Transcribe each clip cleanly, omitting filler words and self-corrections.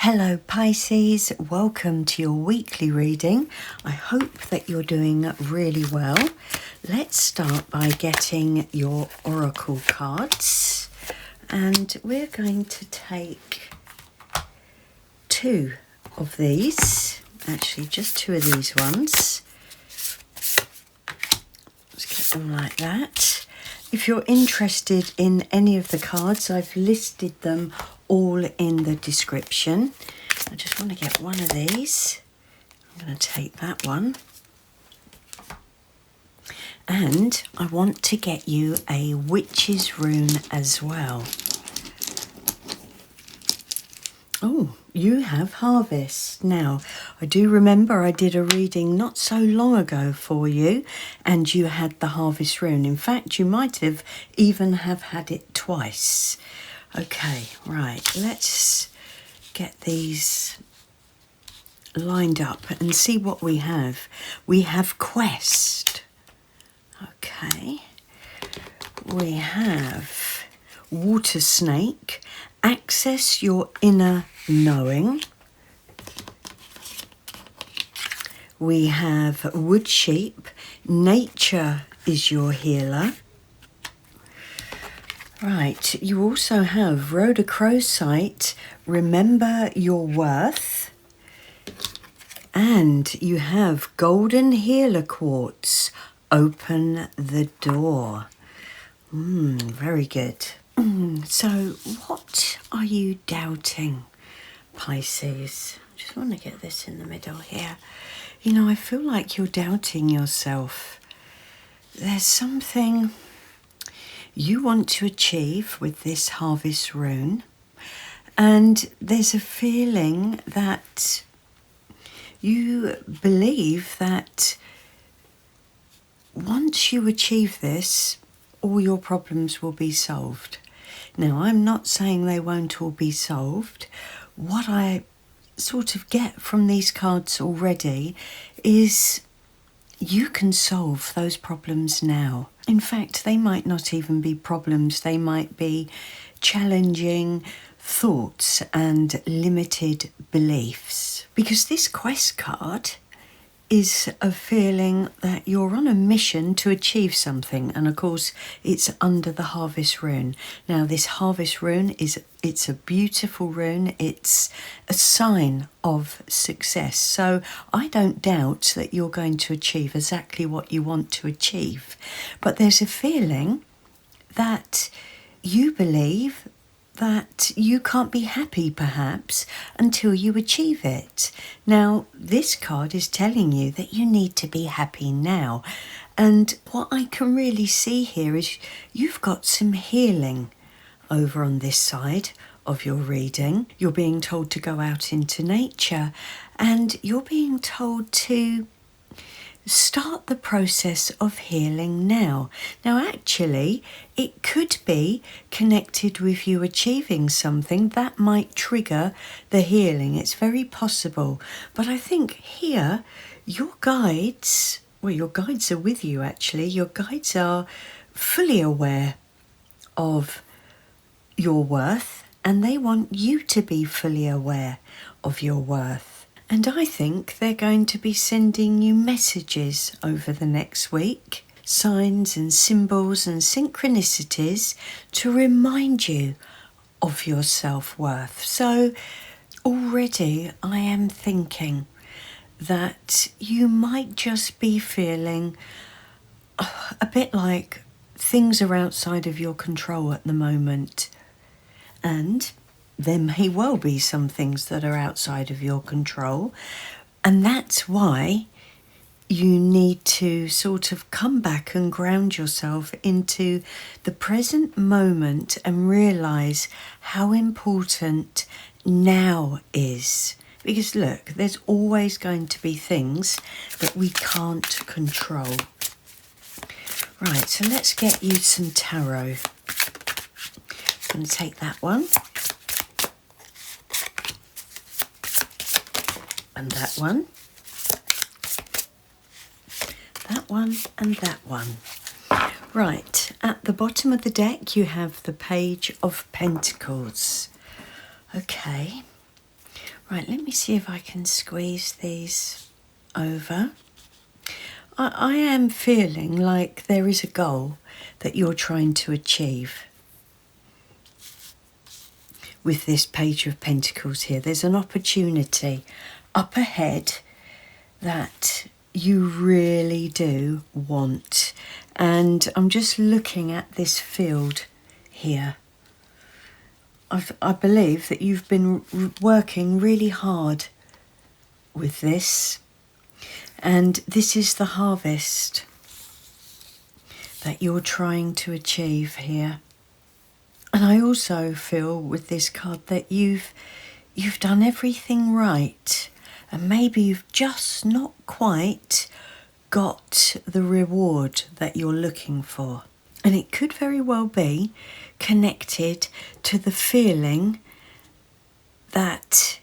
Hello Pisces, welcome to your weekly reading. I hope that you're doing really well. Let's start by getting your oracle cards, and we're going to take two of these, actually just two of these ones. Let's get them like that. If you're interested in any of the cards, I've listed them all in the description. I just want to get one of these. I'm going to take that one. And I want to get you a witch's rune as well. Oh, you have harvest. Now, I do remember I did a reading not so long ago for you, and you had the harvest rune. In fact, you might have even have had it twice. Okay, right, let's get these lined up and see what we have. We have quest. Okay. We have water snake, access your inner knowing. We have wood sheep, nature is your healer. Right, you also have rhodochrosite, remember your worth. And you have golden healer quartz, open the door. Very good. So what are you doubting, Pisces? Just want to get this in the middle here. You know, I feel like you're doubting yourself. There's something you want to achieve with this harvest rune, and there's a feeling that you believe that once you achieve this, all your problems will be solved. Now, I'm not saying they won't all be solved. What I sort of get from these cards already is you can solve those problems now. In fact, they might not even be problems. They might be challenging thoughts and limited beliefs. Because this quest card is a feeling that you're on a mission to achieve something, and of course it's under the harvest rune. Now this harvest rune it's a beautiful rune. It's a sign of success, so I don't doubt that you're going to achieve exactly what you want to achieve, but there's a feeling that you believe that you can't be happy perhaps until you achieve it. Now, this card is telling you that you need to be happy now. And what I can really see here is you've got some healing over on this side of your reading. You're being told to go out into nature, and you're being told to start the process of healing now. Now, actually, it could be connected with you achieving something that might trigger the healing. It's very possible. But I think here, your guides are with you, actually. Your guides are fully aware of your worth, and they want you to be fully aware of your worth. And I think they're going to be sending you messages over the next week, signs and symbols and synchronicities to remind you of your self-worth. So already I am thinking that you might just be feeling a bit like things are outside of your control at the moment. And there may well be some things that are outside of your control, and that's why you need to sort of come back and ground yourself into the present moment and realise how important now is. Because look, there's always going to be things that we can't control. Right, so let's get you some tarot. I'm going to take that one. And that one, and that one. Right, at the bottom of the deck you have the Page of Pentacles. Okay, Right, let me see if I can squeeze these over. I am feeling like there is a goal that you're trying to achieve. With this Page of Pentacles here, there's an opportunity up ahead that you really do want. And I'm just looking at this field here. I believe that you've been working really hard with this, and this is the harvest that you're trying to achieve here. And I also feel with this card that you've done everything right, and maybe you've just not quite got the reward that you're looking for. And it could very well be connected to the feeling that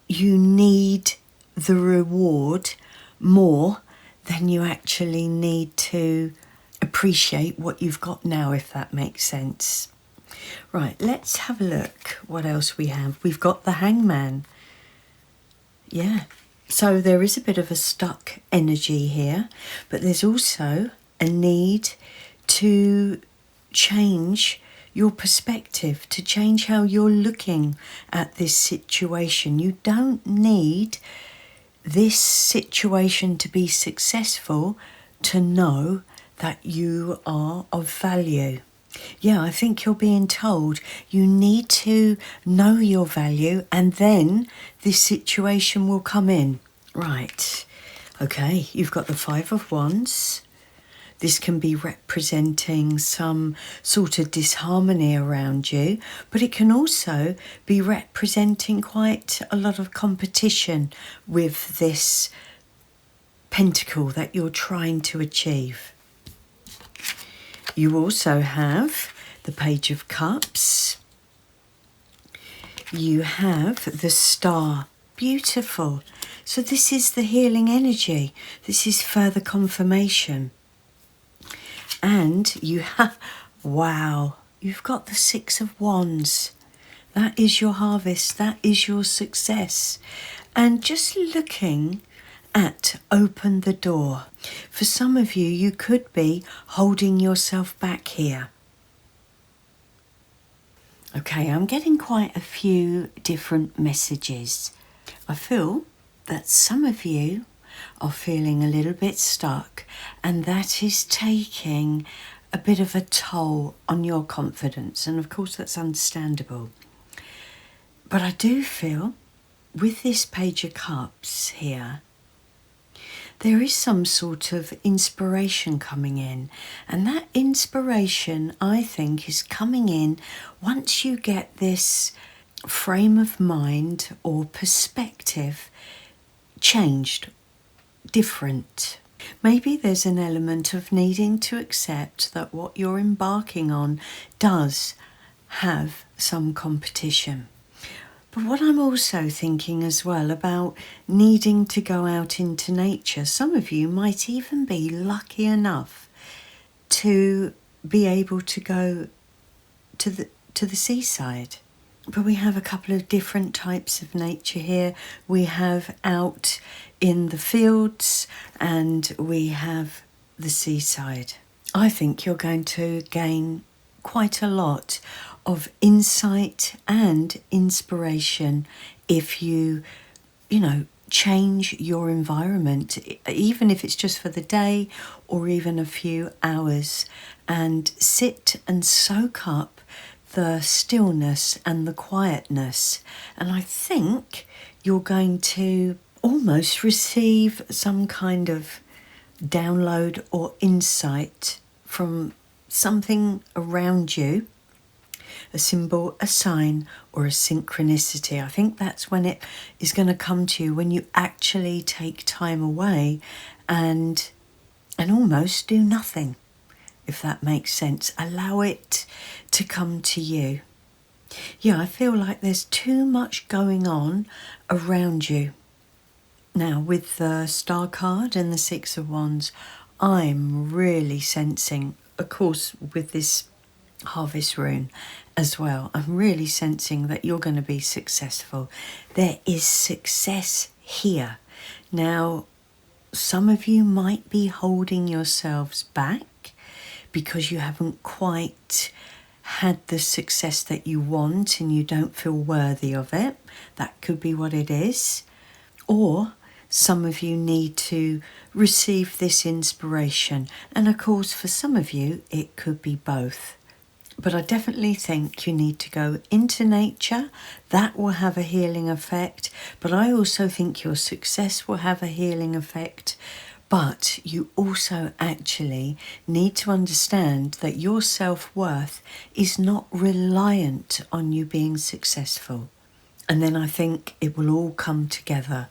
you need the reward more than you actually need to appreciate what you've got now, if that makes sense. Right, let's have a look what else we have. We've got the Hangman. Yeah, so there is a bit of a stuck energy here, but there's also a need to change your perspective, to change how you're looking at this situation. You don't need this situation to be successful to know that you are of value. Yeah, I think you're being told you need to know your value, and then this situation will come in. Right, okay, you've got the Five of Wands. This can be representing some sort of disharmony around you, but it can also be representing quite a lot of competition with this pentacle that you're trying to achieve. You also have the Page of Cups. You have the Star. Beautiful. So this is the healing energy. This is further confirmation. And you have, wow, you've got the Six of Wands. That is your harvest. That is your success. And just looking at open the door. For some of you, you could be holding yourself back here. Okay, I'm getting quite a few different messages. I feel that some of you are feeling a little bit stuck, and that is taking a bit of a toll on your confidence. And of course, that's understandable. But I do feel with this Page of Cups here, there is some sort of inspiration coming in, and that inspiration, I think, is coming in once you get this frame of mind or perspective changed, different. Maybe there's an element of needing to accept that what you're embarking on does have some competition. But what I'm also thinking as well about needing to go out into nature, some of you might even be lucky enough to be able to go to the seaside. But we have a couple of different types of nature here. We have out in the fields and we have the seaside. I think you're going to gain quite a lot of insight and inspiration if you change your environment, even if it's just for the day or even a few hours, and sit and soak up the stillness and the quietness. And I think you're going to almost receive some kind of download or insight from something around you, a symbol, a sign, or a synchronicity. I think that's when it is going to come to you, when you actually take time away and almost do nothing, if that makes sense. Allow it to come to you. Yeah, I feel like there's too much going on around you. Now, with the Star card and the Six of Wands, I'm really sensing, of course, with this Harvest rune as well. I'm really sensing that you're going to be successful. There is success here. Now, some of you might be holding yourselves back because you haven't quite had the success that you want and you don't feel worthy of it. That could be what it is. Or some of you need to receive this inspiration. And of course, for some of you, it could be both. But I definitely think you need to go into nature. That will have a healing effect. But I also think your success will have a healing effect. But you also actually need to understand that your self-worth is not reliant on you being successful. And then I think it will all come together.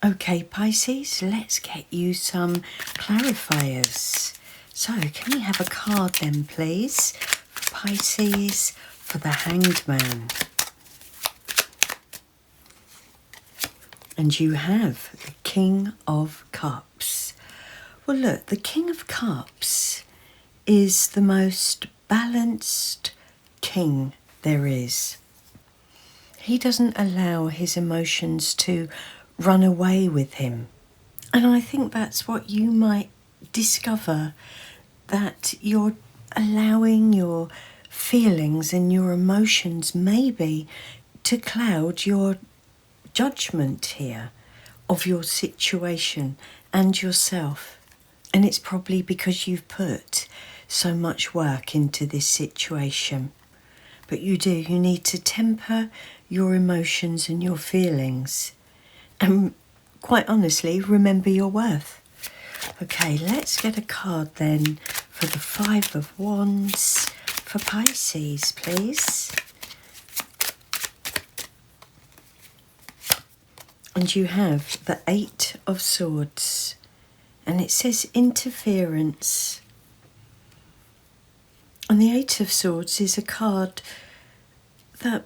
Okay, Pisces, let's get you some clarifiers. So, can we have a card then, please, for Pisces, for the Hanged Man? And you have the King of Cups. Well, look, the King of Cups is the most balanced king there is. He doesn't allow his emotions to run away with him. And I think that's what you might discover, that you're allowing your feelings and your emotions maybe to cloud your judgment here of your situation and yourself. And it's probably because you've put so much work into this situation. But you need to temper your emotions and your feelings. And quite honestly, remember your worth. Okay, let's get a card then for the Five of Wands for Pisces, please. And you have the Eight of Swords. And it says interference. And the Eight of Swords is a card that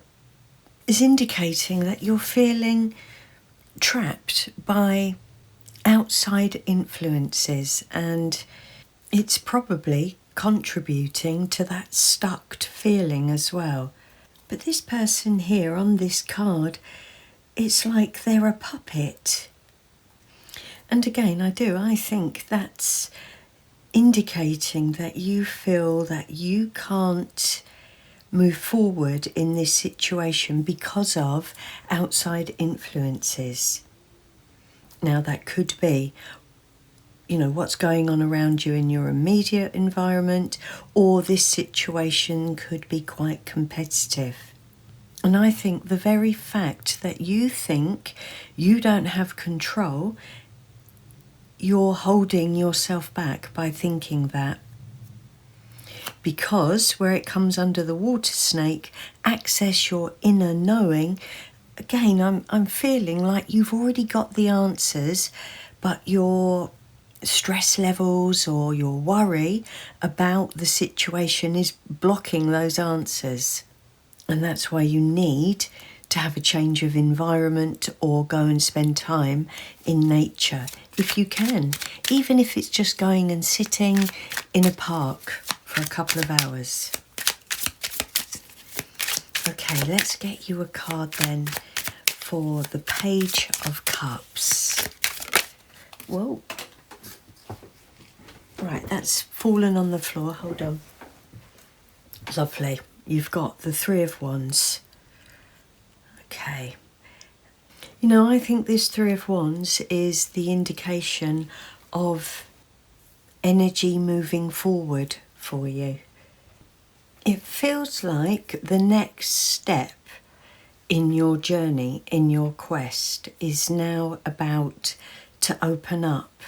is indicating that you're feeling trapped by outside influences, and it's probably contributing to that stuck feeling as well. But this person here on this card, it's like they're a puppet. And again, I think that's indicating that you feel that you can't move forward in this situation because of outside influences. Now, that could be, what's going on around you in your immediate environment, or this situation could be quite competitive. And I think the very fact that you think you don't have control, you're holding yourself back by thinking that. Because where it comes under the water snake, access your inner knowing, again, I'm feeling like you've already got the answers, but your stress levels or your worry about the situation is blocking those answers. And that's why you need to have a change of environment or go and spend time in nature if you can, even if it's just going and sitting in a park for a couple of hours. Okay, let's get you a card then for the Page of Cups. Whoa. Right, that's fallen on the floor. Hold on. Lovely. You've got the Three of Wands. Okay. I think this Three of Wands is the indication of energy moving forward for you. It feels like the next step in your journey, in your quest, is now about to open up.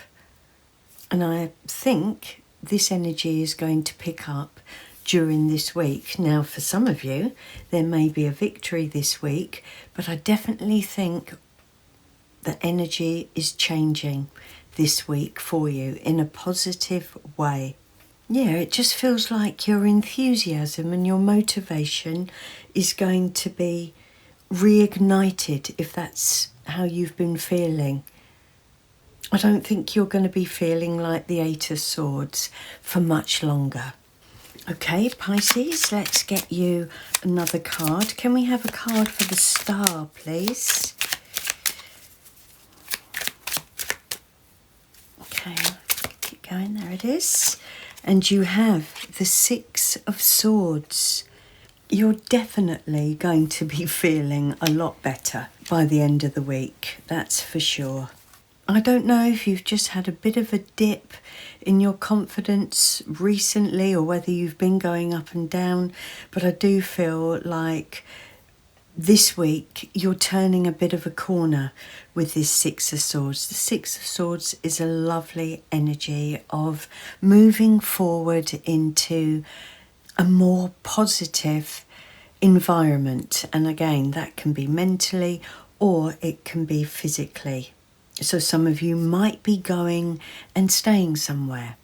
And I think this energy is going to pick up during this week. Now, for some of you, there may be a victory this week, but I definitely think the energy is changing this week for you in a positive way. Yeah, it just feels like your enthusiasm and your motivation is going to be reignited, if that's how you've been feeling. I don't think you're going to be feeling like the Eight of Swords for much longer. Okay, Pisces, let's get you another card. Can we have a card for the star, please? Okay, keep going. There it is. And you have the Six of Swords. You're definitely going to be feeling a lot better by the end of the week. That's for sure. I don't know if you've just had a bit of a dip in your confidence recently or whether you've been going up and down, but I do feel like this week you're turning a bit of a corner with this Six of Swords. The Six of Swords is a lovely energy of moving forward into a more positive environment. And again, that can be mentally or it can be physically. So some of you might be going and staying somewhere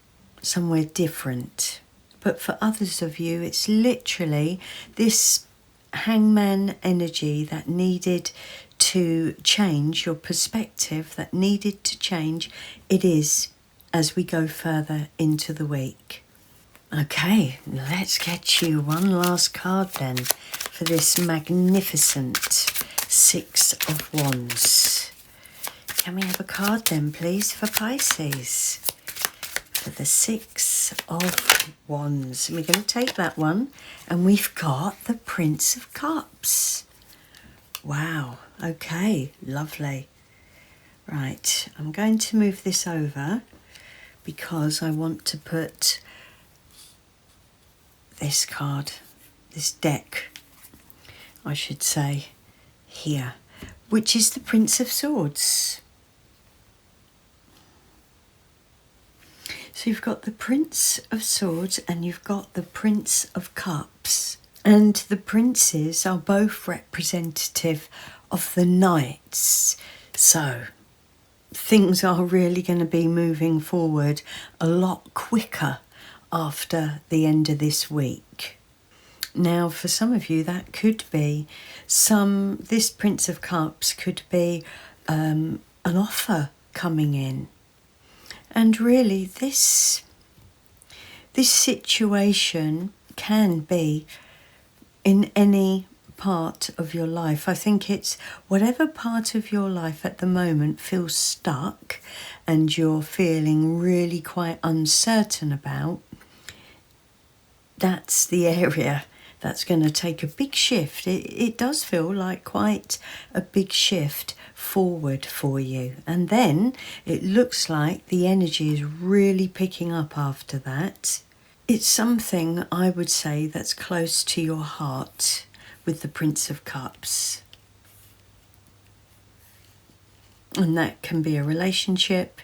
different. But for others of you, it's literally this hangman energy that needed to change, your perspective that needed to change. It is as we go further into the week. Okay, let's get you one last card then for this magnificent Six of Wands. Can we have a card then, please, for Pisces? For the Six of Wands. And we're going to take that one, and we've got the Prince of Cups. Wow, okay, lovely. Right, I'm going to move this over because I want to put this card, this deck, I should say, here, which is the Prince of Swords. So you've got the Prince of Swords and you've got the Prince of Cups. And the princes are both representative of the knights. So things are really going to be moving forward a lot quicker after the end of this week. Now, for some of you, that could be this Prince of Cups could be an offer coming in. And really, this situation can be in any part of your life. I think it's whatever part of your life at the moment feels stuck and you're feeling really quite uncertain about, that's the area that's going to take a big shift. It does feel like quite a big shift forward for you. And then it looks like the energy is really picking up after that. It's something I would say that's close to your heart with the Prince of Cups. And that can be a relationship,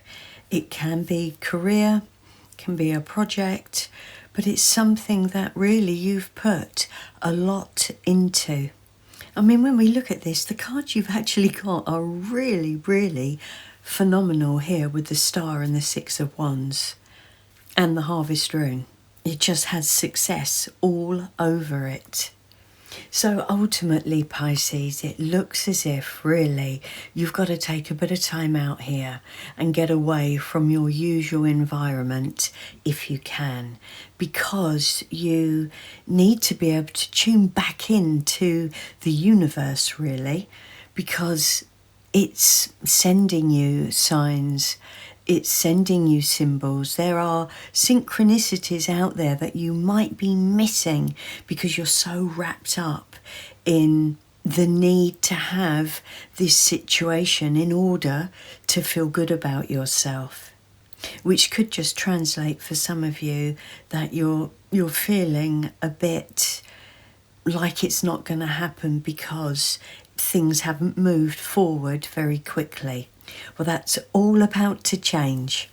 it can be career, it can be a project, but it's something that really you've put a lot into. I mean, when we look at this, the cards you've actually got are really, really phenomenal here with the Star and the Six of Wands and the Harvest Rune. It just has success all over it. So ultimately, Pisces, it looks as if really you've got to take a bit of time out here and get away from your usual environment if you can, because you need to be able to tune back into the universe really, because it's sending you signs. It's sending you symbols. There are synchronicities out there that you might be missing because you're so wrapped up in the need to have this situation in order to feel good about yourself, which could just translate for some of you that you're feeling a bit like it's not going to happen because things haven't moved forward very quickly. Well, that's all about to change.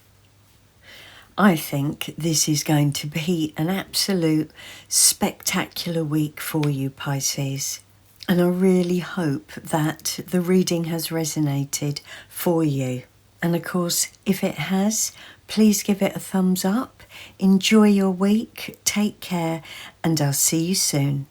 I think this is going to be an absolute spectacular week for you, Pisces. And I really hope that the reading has resonated for you. And of course, if it has, please give it a thumbs up. Enjoy your week, take care, and I'll see you soon.